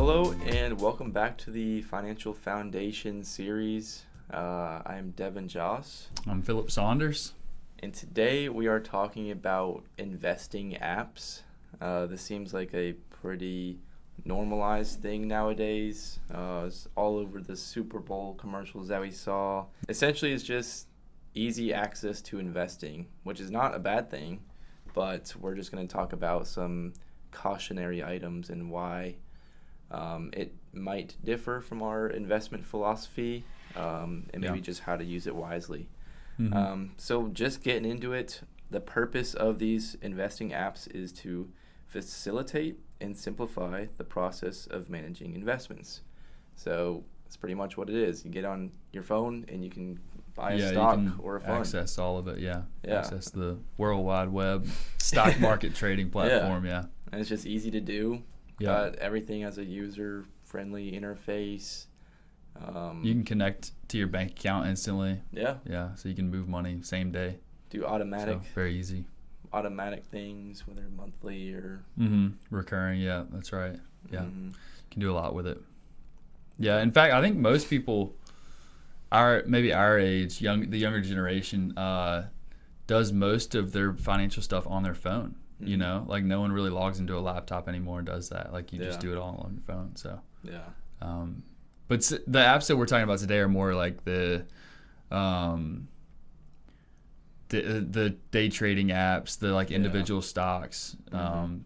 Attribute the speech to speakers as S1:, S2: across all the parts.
S1: Hello and welcome back to the Financial Foundation series. I am Devin Joss.
S2: I'm Philip Saunders.
S1: And today we are talking about investing apps. This seems like a pretty normalized thing nowadays. It's all over the Super Bowl commercials that we saw. Essentially, it's just easy access to investing, which is not a bad thing, but we're just going to talk about some cautionary items and why it might differ from our investment philosophy, and maybe just how to use it wisely. So just getting into it, the purpose of these investing apps is to facilitate and simplify the process of managing investments. So that's pretty much what it is. You get on your phone and you can buy a stock or a fund.
S2: Access all of it, Access the World Wide Web stock market trading platform,
S1: And it's just easy to do. Got everything as a user-friendly interface.
S2: You can connect to your bank account instantly.
S1: Yeah.
S2: So you can move money same day.
S1: Do automatic.
S2: So very easy.
S1: Automatic things, whether monthly or
S2: recurring. Yeah, that's right. Yeah, you can do a lot with it. Yeah, in fact, I think most people, maybe our age, the younger generation, does most of their financial stuff on their phone. You know, like no one really logs into a laptop anymore and does that. Like you just do it all on your phone. So but the apps that we're talking about today are more like the day trading apps, the like individual stocks,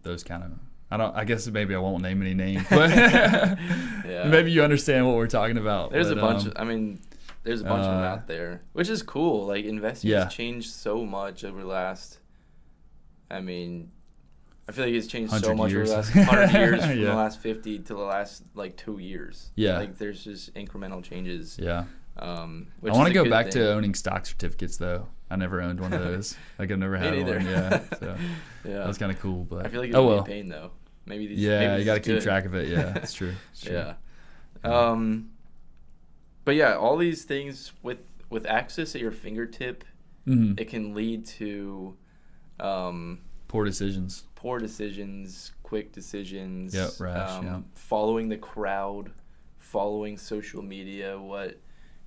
S2: those kind of. I guess maybe I won't name any names, but maybe you understand what we're talking about.
S1: There's a bunch of them out there, which is cool. Like investing has changed so much over the last. I feel like it's changed so much over the last 100 years from the last 50 to the last, 2 years. Yeah. Like, there's just incremental changes.
S2: Yeah. I want to go back to owning stock certificates, though. I never owned one of those. Like, I've never had one. Yeah. So that was kind of cool. But
S1: I feel like it's a pain, though. Maybe these.
S2: Yeah, you got to keep track of it. Yeah, it's true.
S1: Yeah. But yeah, all these things with access at your fingertip, it can lead to
S2: poor decisions,
S1: quick decisions.
S2: Rash.
S1: Following the crowd, following social media, what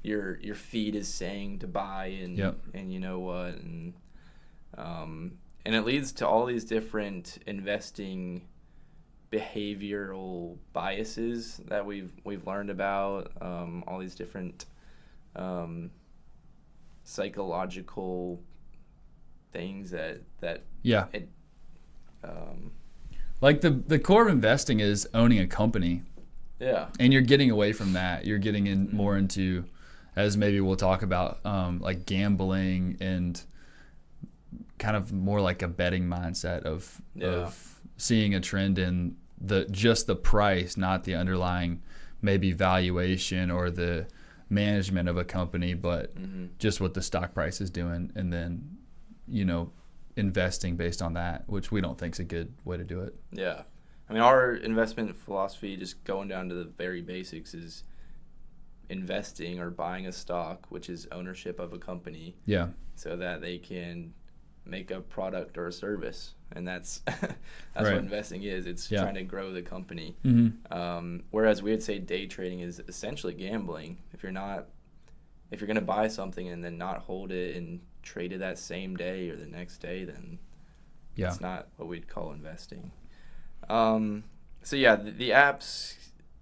S1: your feed is saying to buy, and you know what, and it leads to all these different investing behavioral biases that we've learned about. All these different psychological things that
S2: like the core of investing is owning a company, and you're getting away from that. You're getting in more into, as maybe we'll talk about, like gambling and kind of more like a betting mindset of seeing a trend in just the price, not the underlying maybe valuation or the management of a company, but just what the stock price is doing, and then investing based on that, which we don't think is a good way to do it.
S1: Yeah. Our investment philosophy, just going down to the very basics, is investing or buying a stock, which is ownership of a company, so that they can make a product or a service. And that's what investing is. It's trying to grow the company. Whereas we would say day trading is essentially gambling. If you're going to buy something and then not hold it and trade it that same day or the next day, then it's not what we'd call investing. So the apps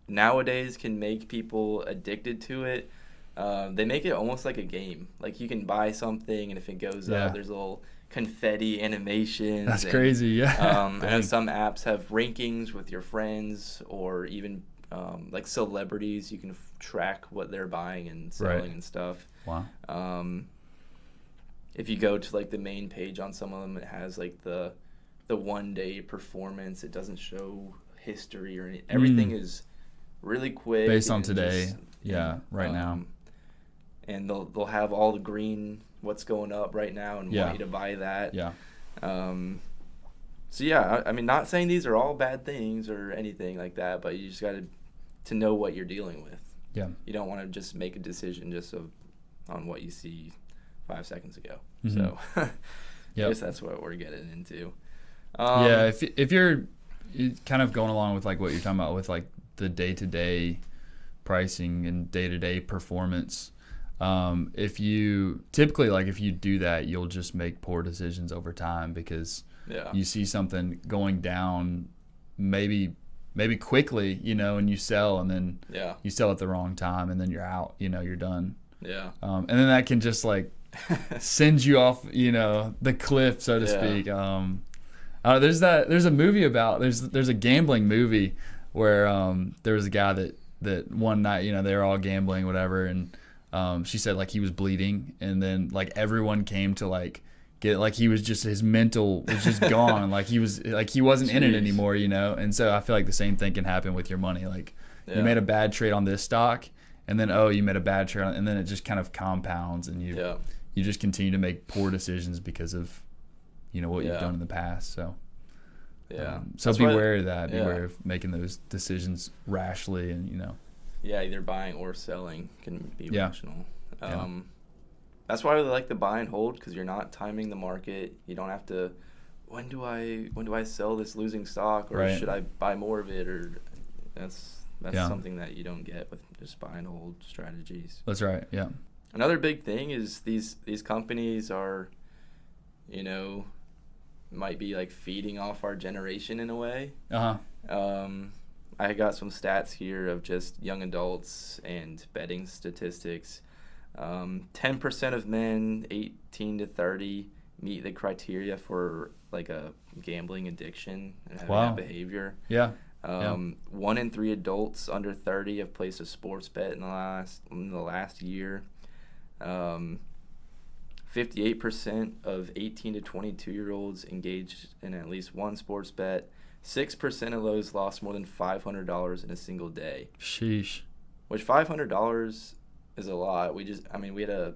S1: nowadays can make people addicted to it. They make it almost like a game. Like you can buy something, and if it goes up, there's little confetti animations.
S2: That's crazy,
S1: and some apps have rankings with your friends, or even like celebrities. You can track what they're buying and selling and stuff.
S2: Wow.
S1: If you go to like the main page on some of them, it has like the 1 day performance. It doesn't show history or anything. Everything is really quick
S2: based on today. Right now.
S1: And they'll have all the green, what's going up right now, and want you to buy that. Not saying these are all bad things or anything like that, but you just got to know what you're dealing with. You don't want to just make a decision just on what you see 5 seconds ago. So I guess that's what we're getting into.
S2: If you're kind of going along with like what you're talking about with like the day-to-day pricing and day-to-day performance. If you do that, you'll just make poor decisions over time because you see something going down maybe quickly, and you sell, and then you sell at the wrong time, and then you're out, you're done.
S1: Yeah.
S2: And then that can just like send you off, the cliff, so to speak. There's a movie there's a gambling movie where there was a guy that one night, they were all gambling, whatever, and she said like he was bleeding, and then like everyone came to like get, like he was just, his mental was just gone, like he wasn't in it anymore, and so I feel like the same thing can happen with your money. Like you made a bad trade on this stock, and then you made a bad trade, and then it just kind of compounds, and you just continue to make poor decisions because of what you've done in the past. So so be wary of that. Be wary of making those decisions rashly, and
S1: either buying or selling can be rational. That's why I really like the buy and hold, because you're not timing the market. You don't have to, when do I sell this losing stock, or should I buy more of it, or that's something that you don't get with just buy and hold strategies.
S2: That's right. Yeah.
S1: Another big thing is these companies are, might be like feeding off our generation in a way. I got some stats here of just young adults and betting statistics. 10% of men 18 to 30 meet the criteria for like a gambling addiction and having that behavior. 1 in 3 adults under 30 have placed a sports bet in the last year. 58% of 18 to 22-year-olds engaged in at least one sports bet. 6% of those lost more than $500 in a single day.
S2: Sheesh. Which
S1: $500 is a lot. We had a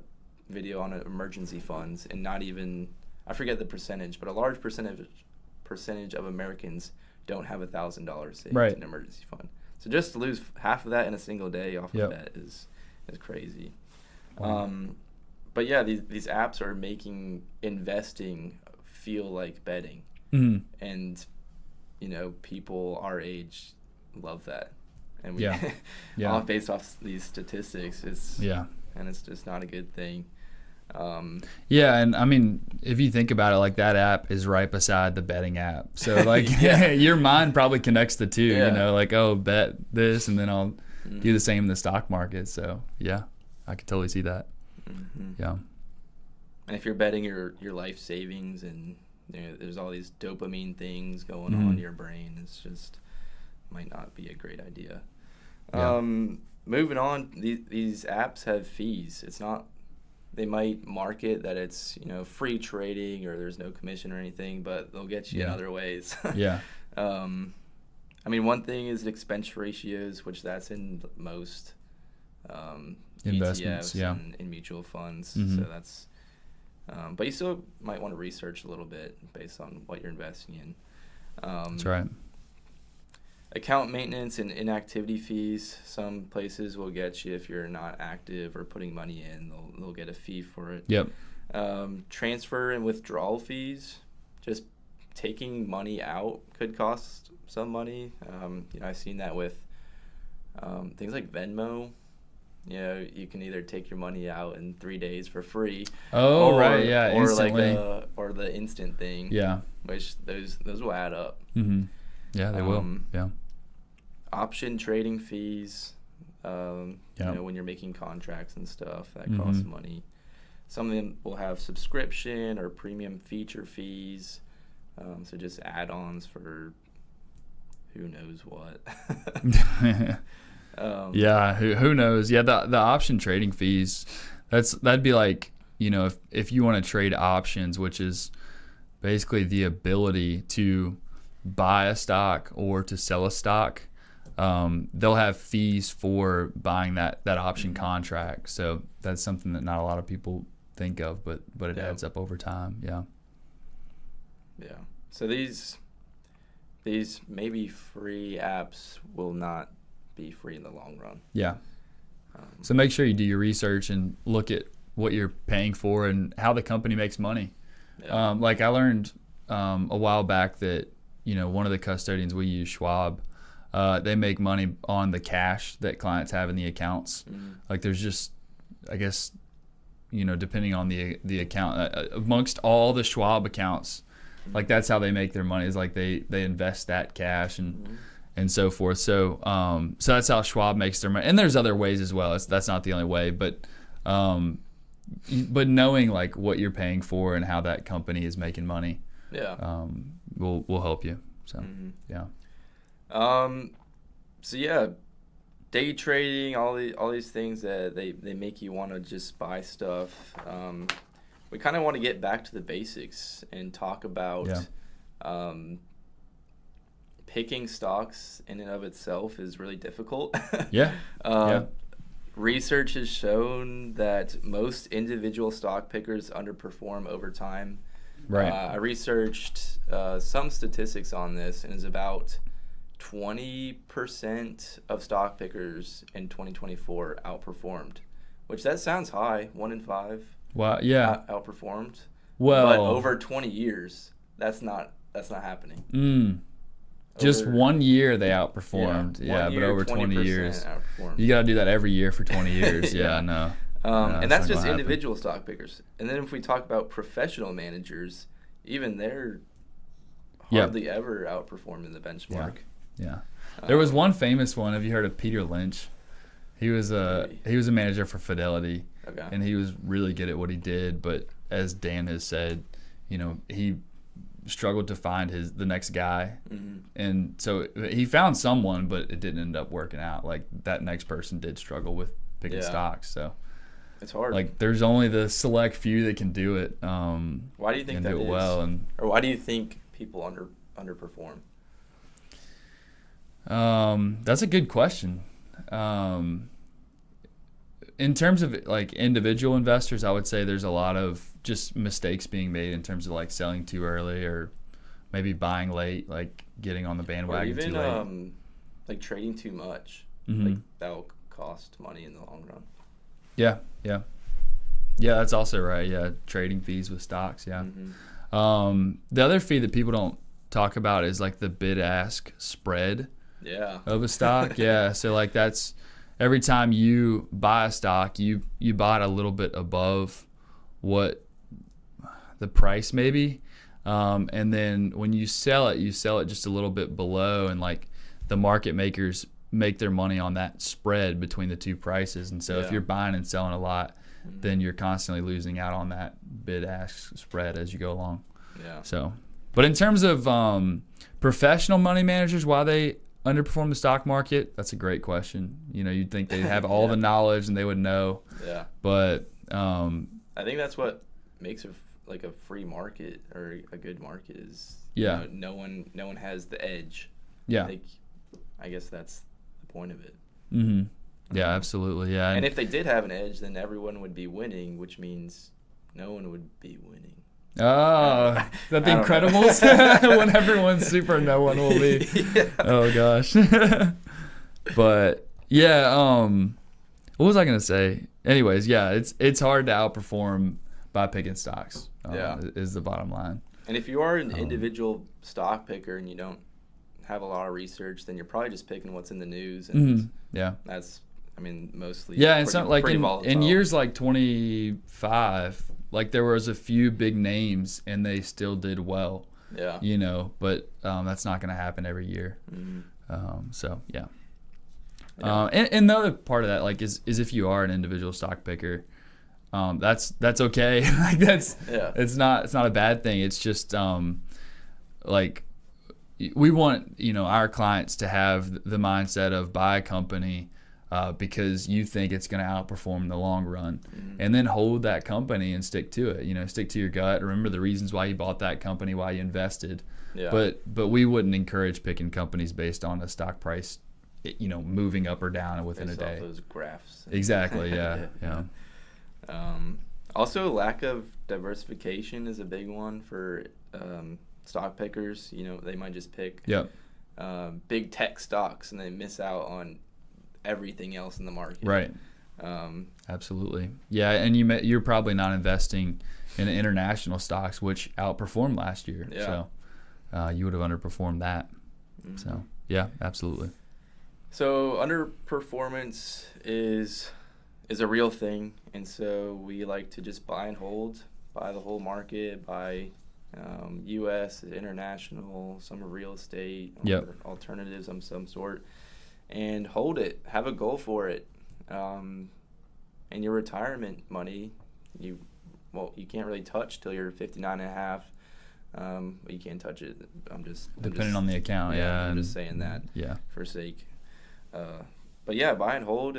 S1: video on emergency funds, and not even, I forget the percentage, but a large percentage of Americans don't have $1,000 saved in an emergency fund. So just to lose half of that in a single day off of that is crazy. But yeah, these apps are making investing feel like betting. And people our age love that, and we all based off these statistics, and it's just not a good thing.
S2: And I mean, if you think about it, like that app is right beside the betting app, so like your mind probably connects the two. Like, bet this, and then I'll do the same in the stock market. So I could totally see that.
S1: And if you're betting your life savings, and there's all these dopamine things going on in your brain, it's just might not be a great idea. Moving on, these apps have fees. It's not, they might market that it's free trading or there's no commission or anything, but they'll get you in other ways. I mean, one thing is expense ratios, which that's in most
S2: investments,
S1: ETFs and mutual funds. So that's, but you still might want to research a little bit based on what you're investing in.
S2: That's right.
S1: Account maintenance and inactivity fees. Some places will get you if you're not active or putting money in. They'll get a fee for it. Transfer and withdrawal fees. Just taking money out could cost some money. I've seen that with things like Venmo. You can either take your money out in 3 days for free. Or instantly. Or the instant thing. Which those will add up.
S2: Yeah, they will.
S1: Option trading fees. When you're making contracts and stuff, that costs money. Some of them will have subscription or premium feature fees. So just add-ons for who knows what.
S2: Who knows? The option trading fees, that'd be like, if you want to trade options, which is basically the ability to buy a stock or to sell a stock, they'll have fees for buying that option contract. So that's something that not a lot of people think of, but it adds up over time.
S1: So these maybe free apps will not be free in the long run.
S2: So make sure you do your research and look at what you're paying for and how the company makes money. Like I learned a while back that one of the custodians we use, Schwab, they make money on the cash that clients have in the accounts. Like there's just, I guess, depending on the account, amongst all the Schwab accounts, like that's how they make their money, is like they invest that cash and so forth. So so that's how Schwab makes their money. And there's other ways as well. That's not the only way, but knowing like what you're paying for and how that company is making money, will help you. So
S1: so yeah, day trading, all these things that they make you want to just buy stuff. We kind of want to get back to the basics and talk about picking stocks in and of itself is really difficult. Research has shown that most individual stock pickers underperform over time.
S2: Right.
S1: I researched some statistics on this, and it's about 20% of stock pickers in 2024 outperformed, which that sounds high. 1 in 5.
S2: Wow. Yeah.
S1: Outperformed.
S2: Well,
S1: but over 20 years, that's not happening.
S2: Just 1 year they outperformed. But over 20 years, you got to do that every year for 20 years. No.
S1: And that's just individual stock pickers. And then if we talk about professional managers, even they're hardly ever outperformed in the benchmark.
S2: Yeah. There was one famous one. Have you heard of Peter Lynch? He was a manager for Fidelity, and he was really good at what he did. But as Dan has said, he struggled to find the next guy, and so he found someone, but it didn't end up working out. Like that next person did struggle with picking stocks. So
S1: it's hard.
S2: Like there's only the select few that can do it.
S1: Why do you think that is?
S2: Well,
S1: or why do you think people underperform?
S2: That's a good question. In terms of like individual investors, I would say there's a lot of just mistakes being made in terms of like selling too early or maybe buying late, like getting on the bandwagon too late.
S1: Or even like trading too much. Like that'll cost money in the long run. Yeah,
S2: that's also right. Yeah, trading fees with stocks. Yeah. The other fee that people don't talk about is like the bid-ask spread. Of a stock. So like that's every time you buy a stock, you buy it a little bit above what the price maybe, and then when you sell it just a little bit below, and like the market makers make their money on that spread between the two prices. And so if you're buying and selling a lot, then you're constantly losing out on that bid-ask spread as you go along. So, but in terms of professional money managers, why they underperform the stock market, that's a great question. You'd think they'd have all the knowledge and they would know. But
S1: I think that's what makes a free market or a good market is no one has the edge. I guess that's the point of it.
S2: Yeah, absolutely. Yeah.
S1: And if they did have an edge, then everyone would be winning, which means no one would be winning.
S2: Oh, that The Incredibles? When everyone's super, no one will be. Oh gosh. But what was I gonna say? Anyways, it's hard to outperform by picking stocks. Is the bottom line.
S1: And if you are an individual stock picker and you don't have a lot of research, then you're probably just picking what's in the news, and that's mostly
S2: and so like in years like 25. Like there was a few big names and they still did well. But that's not going to happen every year. And the other part of that, like, is if you are an individual stock picker, that's okay. Like it's not a bad thing. It's just like we want our clients to have the mindset of buy a company because you think it's going to outperform in the long run, and then hold that company and stick to it. Stick to your gut. Remember the reasons why you bought that company, why you invested. But we wouldn't encourage picking companies based on a stock price, moving up or down within a day.
S1: Those graphs.
S2: Exactly.
S1: Also, lack of diversification is a big one for stock pickers. They might just pick big tech stocks and they miss out on everything else in the market.
S2: Right. Absolutely. Yeah, and you're probably not investing in international stocks, which outperformed last year. So you would have underperformed that. So absolutely.
S1: So underperformance is a real thing, and so we like to just buy and hold, buy the whole market, buy U.S., international, some real estate, or alternatives of some sort, and hold it. Have a goal for it. And your retirement money, you can't really touch till you're 59 and a half. You can't touch it.
S2: Depending on the account, yeah.
S1: I'm just saying that for sake. But yeah, buy and hold.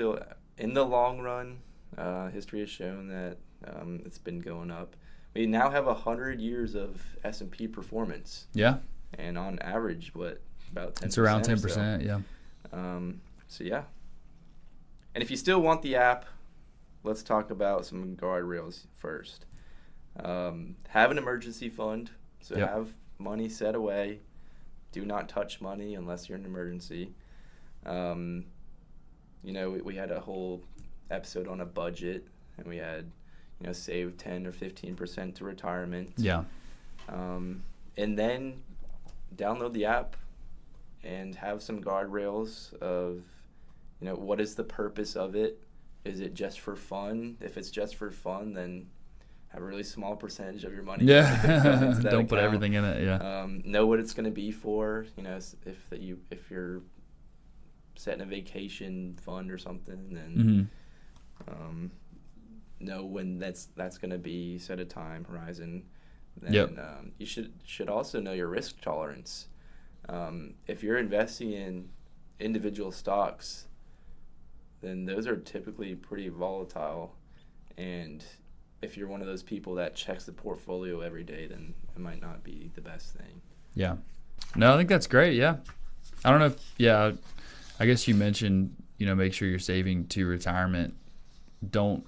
S1: In the long run, history has shown that it's been going up. We now have 100 years of S&P performance.
S2: Yeah.
S1: And on average, about 10%?
S2: It's around 10%,
S1: so.
S2: Yeah.
S1: So, yeah. And if you still want the app, let's talk about some guardrails first. Have an emergency fund. So have money set away. Do not touch money unless you're in an emergency. We had a whole episode on a budget, and we had, save 10 or 15% to retirement.
S2: Yeah.
S1: And then download the app and have some guardrails of, what is the purpose of it? Is it just for fun? If it's just for fun, then have a really small percentage of your money.
S2: Yeah. Don't put everything in it. Yeah.
S1: Know what it's going to be for. If you're setting a vacation fund or something, then know when that's going to be. Set a time horizon. Then you should also know your risk tolerance. If you're investing in individual stocks, then those are typically pretty volatile, and if you're one of those people that checks the portfolio every day, then it might not be the best thing.
S2: Yeah. No, I think that's great. Yeah. I don't know if, I guess you mentioned, make sure you're saving to retirement. Don't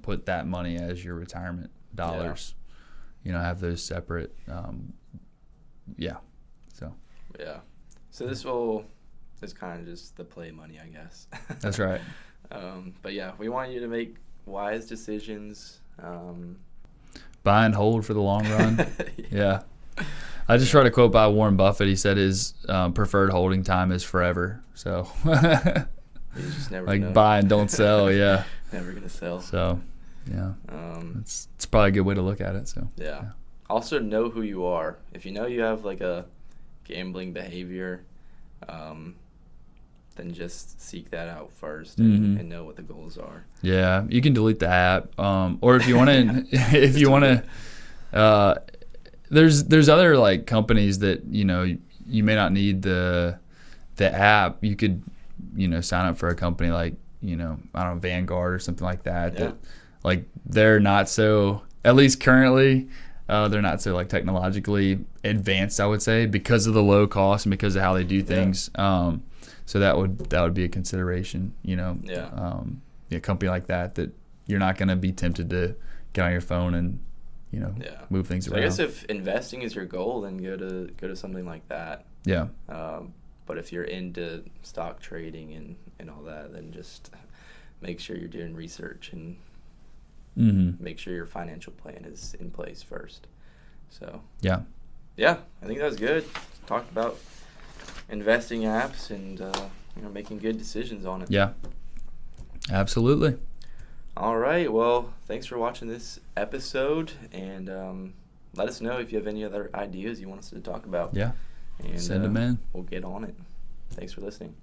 S2: put that money as your retirement dollars. Have those separate.
S1: So this is kind of just the play money, I guess.
S2: That's right.
S1: But yeah, we want you to make wise decisions.
S2: Buy and hold for the long run. Yeah. I just read a quote by Warren Buffett. He said his preferred holding time is forever. So
S1: you just never
S2: buy and don't sell. Yeah.
S1: Never gonna sell.
S2: So yeah, it's probably a good way to look at it. So
S1: yeah. Also know who you are. If you know you have like a gambling behavior, then just seek that out first and know what the goals are. Yeah,
S2: you can delete the app, or if you want to, there's other like companies that you may not need the app. You could sign up for a company like I don't know, Vanguard or something like that.
S1: Yeah.
S2: That like they're not so, at least currently, they're not so like technologically advanced, I would say, because of the low cost and because of how they do things. Yeah. So that would be a consideration, a company like that you're not going to be tempted to get on your phone and, move things around.
S1: I guess if investing is your goal, then go to something like that.
S2: Yeah.
S1: But if you're into stock trading and all that, then just make sure you're doing research and make sure your financial plan is in place first. So
S2: yeah,
S1: I think that was good. Talked about investing apps and making good decisions on it.
S2: Yeah, absolutely.
S1: All right, well, thanks for watching this episode, and let us know if you have any other ideas you want us to talk about.
S2: Yeah,
S1: and
S2: send them in.
S1: We'll get on it. Thanks for listening.